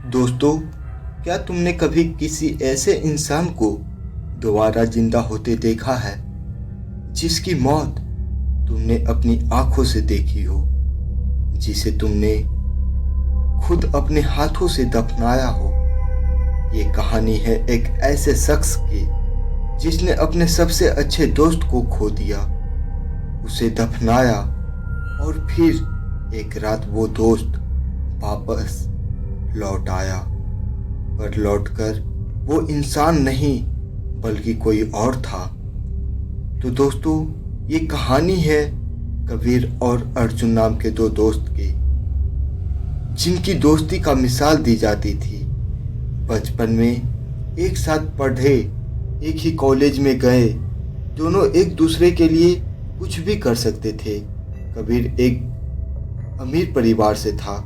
दोस्तों, क्या तुमने कभी किसी ऐसे इंसान को दोबारा जिंदा होते देखा है जिसकी मौत तुमने अपनी आंखों से देखी हो, जिसे तुमने खुद अपने हाथों से दफनाया हो? ये कहानी है एक ऐसे शख्स की जिसने अपने सबसे अच्छे दोस्त को खो दिया, उसे दफनाया और फिर एक रात वो दोस्त वापस लौट आया। पर लौटकर वो इंसान नहीं बल्कि कोई और था। तो दोस्तों, ये कहानी है कबीर और अर्जुन नाम के दो दोस्त की, जिनकी दोस्ती का मिसाल दी जाती थी। बचपन में एक साथ पढ़े, एक ही कॉलेज में गए, दोनों एक दूसरे के लिए कुछ भी कर सकते थे। कबीर एक अमीर परिवार से था,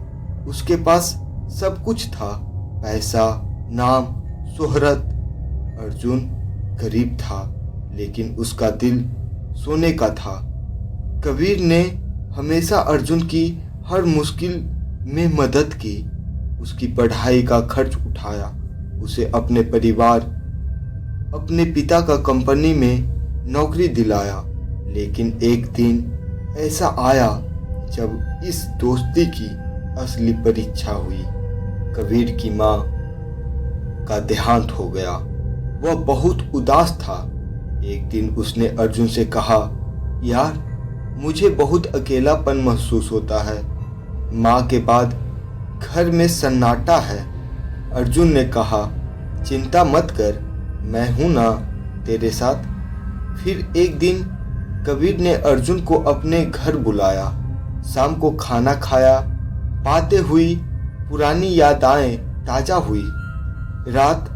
उसके पास सब कुछ था, पैसा, नाम, शोहरत। अर्जुन गरीब था, लेकिन उसका दिल सोने का था। कबीर ने हमेशा अर्जुन की हर मुश्किल में मदद की, उसकी पढ़ाई का खर्च उठाया, उसे अपने परिवार, अपने पिता का कंपनी में नौकरी दिलाया। लेकिन एक दिन ऐसा आया जब इस दोस्ती की असली परीक्षा हुई। कबीर की माँ का देहांत हो गया। वह बहुत उदास था। एक दिन उसने अर्जुन से कहा, यार, मुझे बहुत अकेलापन महसूस होता है। माँ के बाद घर में सन्नाटा है। अर्जुन ने कहा, चिंता मत कर, मैं हूं ना तेरे साथ। फिर एक दिन कबीर ने अर्जुन को अपने घर बुलाया। शाम को खाना खाया, बातें हुई, पुरानी यादें ताज़ा हुई। रात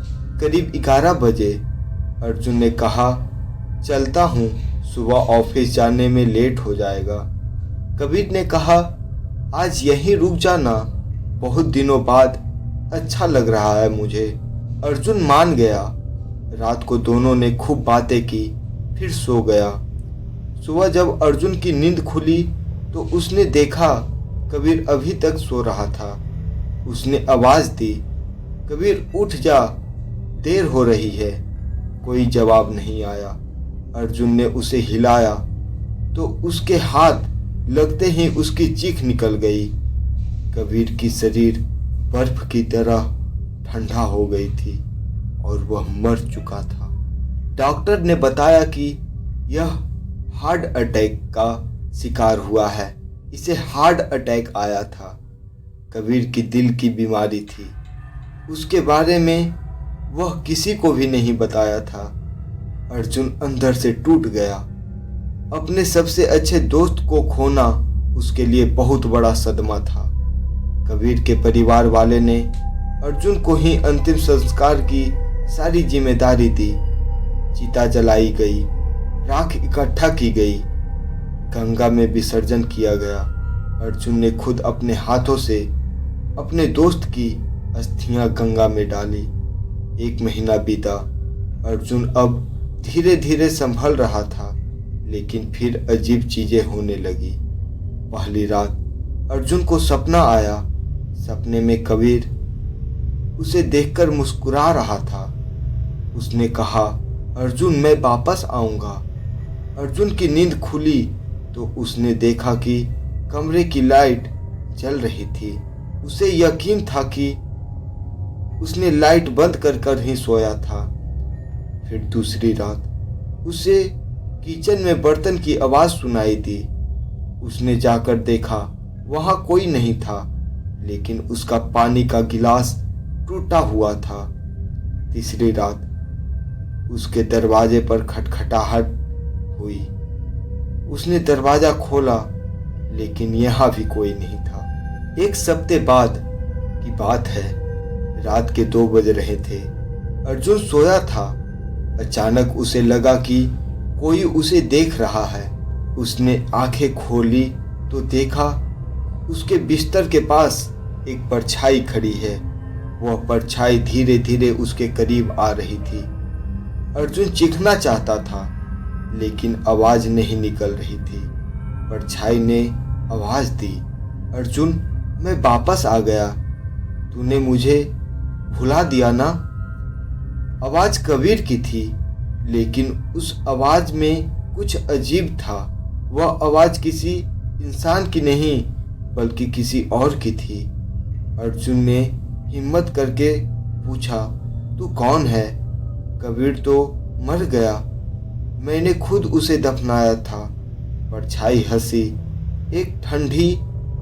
करीब 11 बजे अर्जुन ने कहा, चलता हूँ, सुबह ऑफिस जाने में लेट हो जाएगा। कबीर ने कहा, आज यहीं रुक जाना, बहुत दिनों बाद अच्छा लग रहा है मुझे। अर्जुन मान गया। रात को दोनों ने खूब बातें की, फिर सो गया। सुबह जब अर्जुन की नींद खुली तो उसने देखा कबीर अभी तक सो रहा था। उसने आवाज दी, कबीर उठ जा, देर हो रही है। कोई जवाब नहीं आया। अर्जुन ने उसे हिलाया तो उसके हाथ लगते ही उसकी चीख निकल गई। कबीर की शरीर बर्फ की तरह ठंडा हो गई थी और वह मर चुका था। डॉक्टर ने बताया कि यह हार्ट अटैक का शिकार हुआ है। इसे हार्ट अटैक आया था। कबीर की दिल की बीमारी थी। उसके बारे में वह किसी को भी नहीं बताया था। अर्जुन अंदर से टूट गया। अपने सबसे अच्छे दोस्त को खोना उसके लिए बहुत बड़ा सदमा था। कबीर के परिवार वाले ने अर्जुन को ही अंतिम संस्कार की सारी जिम्मेदारी दी। चिता जलाई गई, राख इकट्ठा की गई, गंगा में विसर्जन किया गया। अर्जुन ने खुद अपने हाथों से अपने दोस्त की अस्थियां गंगा में डाली। 1 महीना बीता। अर्जुन अब धीरे धीरे संभल रहा था, लेकिन फिर अजीब चीजें होने लगी। पहली रात अर्जुन को सपना आया। सपने में कबीर उसे देखकर मुस्कुरा रहा था। उसने कहा, अर्जुन, मैं वापस आऊंगा। अर्जुन की नींद खुली तो उसने देखा कि कमरे की लाइट जल रही थी। उसे यकीन था कि उसने लाइट बंद कर ही सोया था। फिर दूसरी रात उसे किचन में बर्तन की आवाज सुनाई दी। उसने जाकर देखा, वहां कोई नहीं था, लेकिन उसका पानी का गिलास टूटा हुआ था। तीसरी रात उसके दरवाजे पर खटखटाहट हुई। उसने दरवाजा खोला, लेकिन यहाँ भी कोई नहीं था। 1 सप्ताह बाद की बात है। रात के 2 बज रहे थे। अर्जुन सोया था। अचानक उसे लगा कि कोई उसे देख रहा है। उसने आंखें खोली तो देखा उसके बिस्तर के पास एक परछाई खड़ी है। वह परछाई धीरे धीरे उसके करीब आ रही थी। अर्जुन चीखना चाहता था, लेकिन आवाज नहीं निकल रही थी। परछाई ने आवाज दी, अर्जुन, मैं वापस आ गया। तूने मुझे भुला दिया ना। आवाज कबीर की थी, लेकिन उस आवाज में कुछ अजीब था। वह आवाज किसी इंसान की नहीं बल्कि किसी और की थी। अर्जुन ने हिम्मत करके पूछा, तू कौन है? कबीर तो मर गया, मैंने खुद उसे दफनाया था। परछाई हंसी, एक ठंडी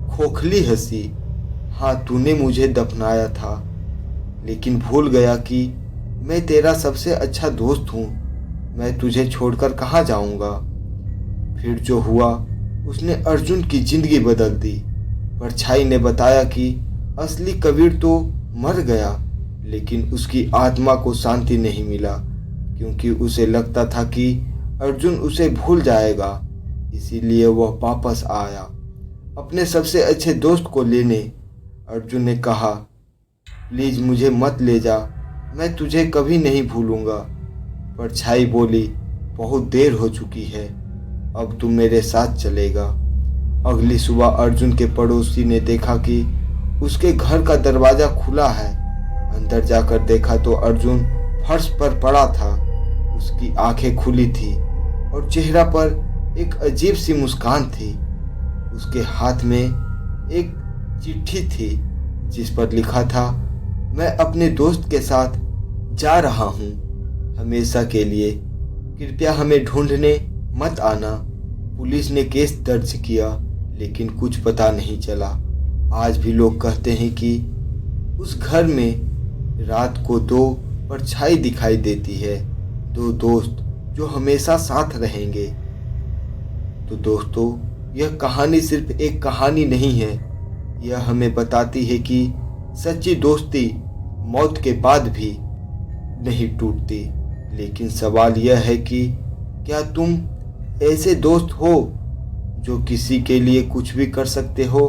खोखली हंसी। हाँ, तूने मुझे दफनाया था, लेकिन भूल गया कि मैं तेरा सबसे अच्छा दोस्त हूँ। मैं तुझे छोड़कर कहाँ जाऊँगा। फिर जो हुआ उसने अर्जुन की जिंदगी बदल दी। परछाई ने बताया कि असली कबीर तो मर गया, लेकिन उसकी आत्मा को शांति नहीं मिला, क्योंकि उसे लगता था कि अर्जुन उसे भूल जाएगा। इसीलिए वह वापस आया अपने सबसे अच्छे दोस्त को लेने। अर्जुन ने कहा, प्लीज मुझे मत ले जा, मैं तुझे कभी नहीं भूलूंगा। परछाई बोली, बहुत देर हो चुकी है, अब तू मेरे साथ चलेगा। अगली सुबह अर्जुन के पड़ोसी ने देखा कि उसके घर का दरवाजा खुला है। अंदर जाकर देखा तो अर्जुन फर्श पर पड़ा था। उसकी आंखें खुली थी और चेहरा पर एक अजीब सी मुस्कान थी। उसके हाथ में एक चिट्ठी थी जिस पर लिखा था, मैं अपने दोस्त के साथ जा रहा हूँ हमेशा के लिए, कृपया हमें ढूंढने मत आना। पुलिस ने केस दर्ज किया, लेकिन कुछ पता नहीं चला। आज भी लोग कहते हैं कि उस घर में रात को दो परछाई दिखाई देती है, दो दोस्त जो हमेशा साथ रहेंगे। तो दोस्तों, यह कहानी सिर्फ एक कहानी नहीं है, यह हमें बताती है कि सच्ची दोस्ती मौत के बाद भी नहीं टूटती। लेकिन सवाल यह है कि क्या तुम ऐसे दोस्त हो जो किसी के लिए कुछ भी कर सकते हो?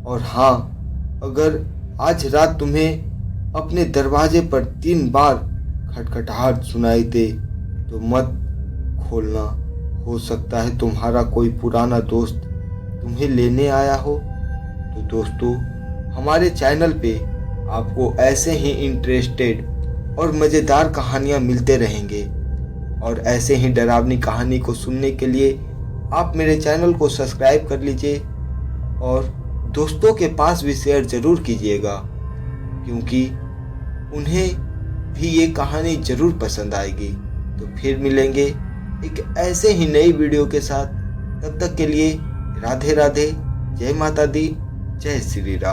और हाँ, अगर आज रात तुम्हें अपने दरवाजे पर 3 बार खटखटाहट सुनाई दे तो मत खोलना। हो सकता है तुम्हारा कोई पुराना दोस्त तुम्हें लेने आया हो। तो दोस्तों, हमारे चैनल पे आपको ऐसे ही इंटरेस्टेड और मज़ेदार कहानियाँ मिलते रहेंगे, और ऐसे ही डरावनी कहानी को सुनने के लिए आप मेरे चैनल को सब्सक्राइब कर लीजिए और दोस्तों के पास भी शेयर ज़रूर कीजिएगा, क्योंकि उन्हें भी ये कहानी ज़रूर पसंद आएगी। तो फिर मिलेंगे एक ऐसे ही नई वीडियो के साथ। तब तक के लिए राधे राधे, जय माता दी, जय श्री राम।